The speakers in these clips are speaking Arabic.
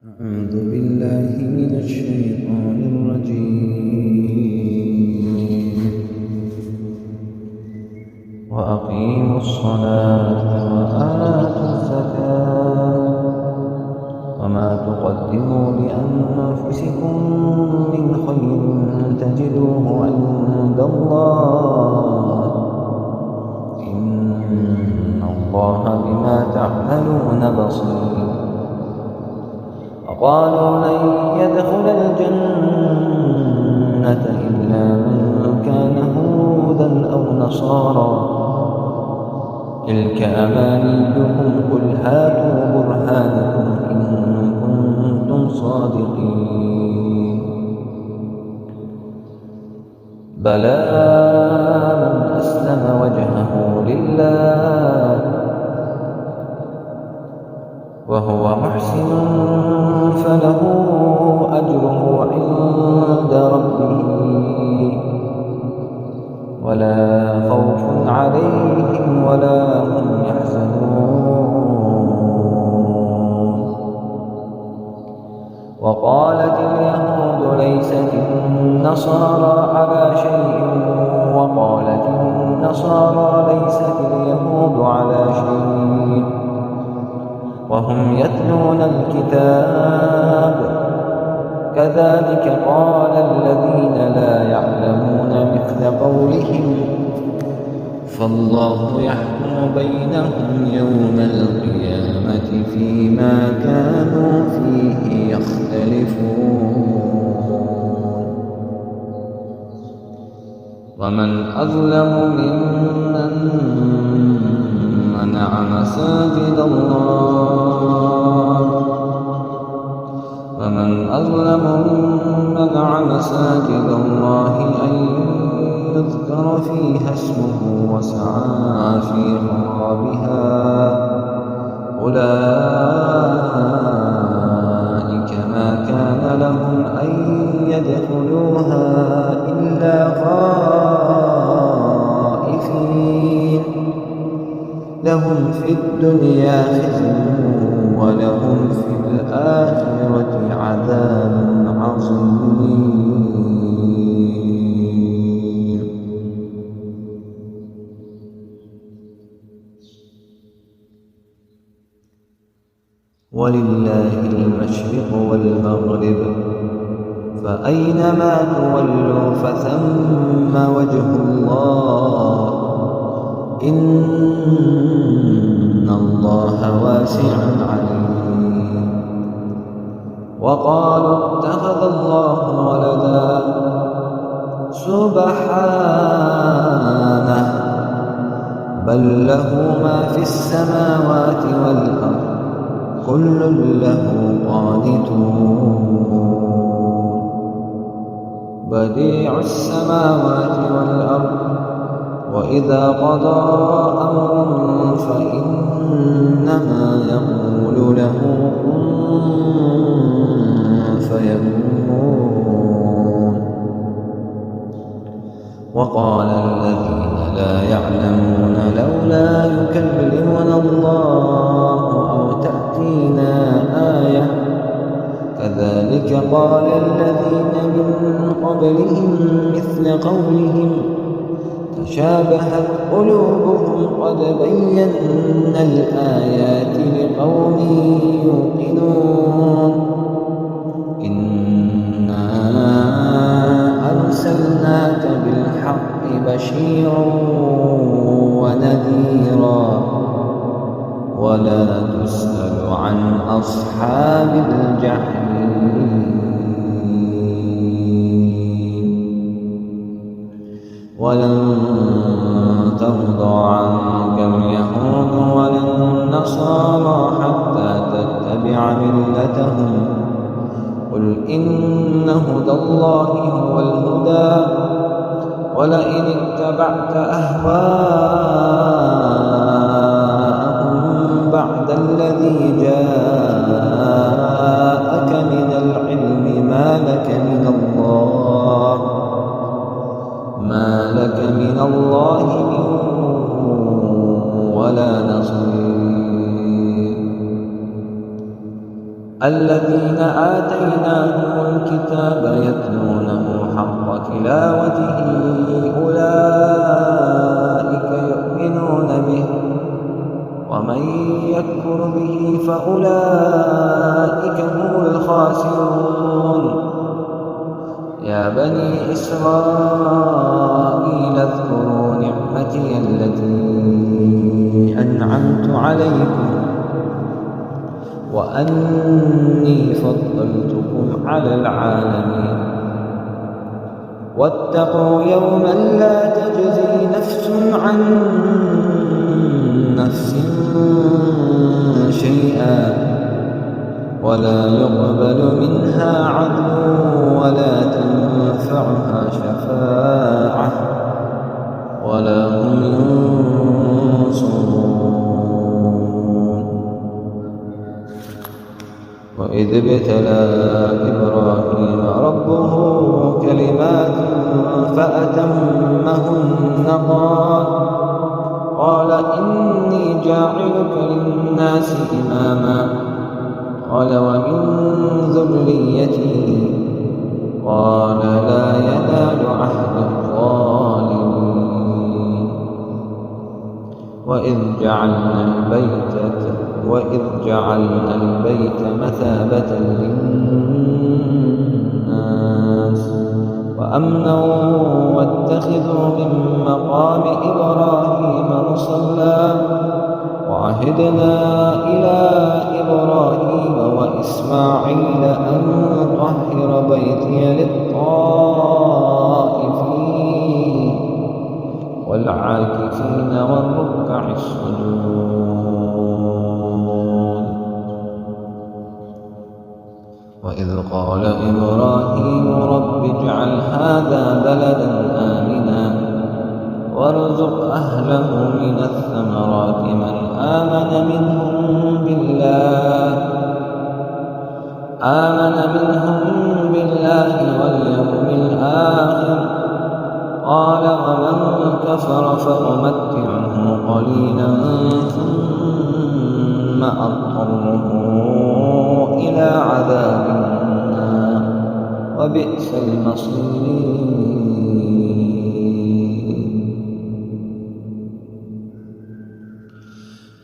أعوذ بالله من الشيطان الرجيم. وأقيموا الصلاة وآتوا الزكاة وما تقدموا لأنفسكم من خير تجدوه عند الله إن الله بما تعملون بصير. وقالوا لن يدخل الجنة إلا من كان هودا أو نصارى تلك أمانيهم قل هاتوا برهانكم إن كنتم صادقين. بلى من أسلم وجهه لله وهو محسن فله أجره عند ربه ولا خوف عليهم ولا هم يحزنون. وقالت اليهود ليست النصارى على شيء وقالت النصارى ليست اليهود على شيء وهم يتلون الكتاب كذلك قال الذين لا يعلمون مثل قولهم فالله يحكم بينهم يوم القيامة فيما كانوا فيه يختلفون. ومن أظلم ممن منع مساجد الله ومن أظلم ممن منع مساجد الله أن يذكر فيها اسمه وسعى في خرابها أولئك ما كان لهم أن يدخلوها إلا خائفين لهم في الدنيا خزي ولهم في الآخرة عذاب عظيم. ولله المشرق والمغرب فأينما تولوا فثم وجه الله إن الله واسع عليم. وقالوا اتخذ الله ولدا سبحانه بل له ما في السماوات والأرض كل له قانتون. بديع السماوات والأرض وإذا قضى أمرا فإنما يقول له كن فيكون. وقال الذين لا يعلمون لولا يكلمنا الله أو تأتينا آية كذلك قال الذين من قبلهم مثل قولهم تشابهت قلوبهم قد بينا الآيات لقوم يوقنون. إنا أرسلناك بالحق بشيرا ونذيرا ولا تسأل عن أصحاب الجحيم. ولن ترضى عنك اليهود ولا النصارى حتى تتبع ملتهم قل إن هدى الله هو الهدى ولئن اتبعت أهواءهم بعد الذي جاءك من العلم ما لك من الله من ولا نصير. الذين آتيناهم الكتاب يتلونه حق تلاوته أولئك يؤمنون به ومن يكفر به فأولئك هم الخاسرون يا بني إسرائيل اذكروا نعمتي التي أنعمت عليكم وأني فضلتكم على العالمين واتقوا يوما لا تجزي نفس عن نفس شيئا ولا يقبل منها عدل ولا تنفعها شفاعة ولا هم ينصرون وإذ ابتلى إبراهيم ربه كلمات فأتمهن قال إني جاعلك للناس إماما قال ومن ذريتي قال لا ينال عهد الظالمين وإذ جعلنا البيت مثابة للناس وأمنا واتخذوا من مقام إبراهيم مصلى وعهدنا إلى إبراهيم وإسماعيل أن طهر بيتي للطائفين والعاكفين والركع السجود وإذ قال إبراهيم رب اجعل هذا بلدا آمنا وارزق أهله من الثمرات من آمن منهم بالله واليوم الآخر قال ومن كفر فأمتعه قليلا ثم أضطره إلى عذاب النار وبئس المصير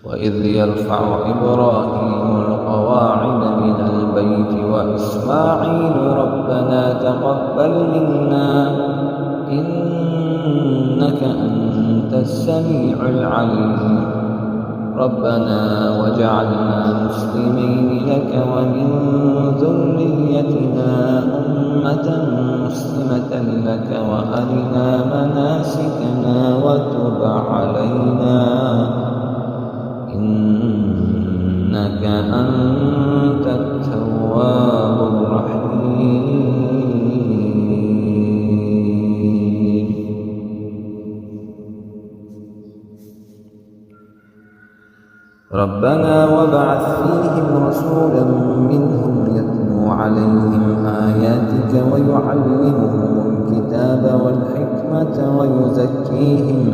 وإذ يرفع إبراهيم القواعد من البيت وإسماعيل ربنا تقبل منا إنك أنت السميع العليم ربنا واجعلنا مسلمين لك ومن ذريتنا أمة مسلمة لك وأرنا مناسكنا وتب علينا إنك أنت التواب الرحيم ربنا وابعث فيهم رسولا منهم يتلو عليهم آياتك ويعلمهم الكتاب والحكمة ويزكيهم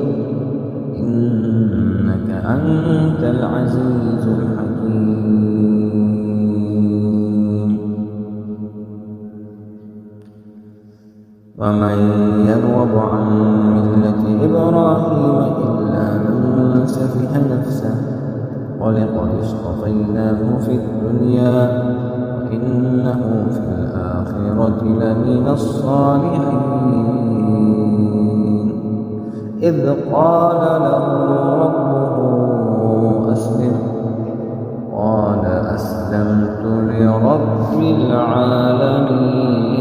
إنك أنت العزيز الحكيم ومن يرغب عن ملة إبراهيم إلا من سفه نفسه ولقد اصطفيناه في الدنيا وإنه في الآخرة لمن الصالحين إذ قال له ربه أسلم قال أسلمت لرب العالمين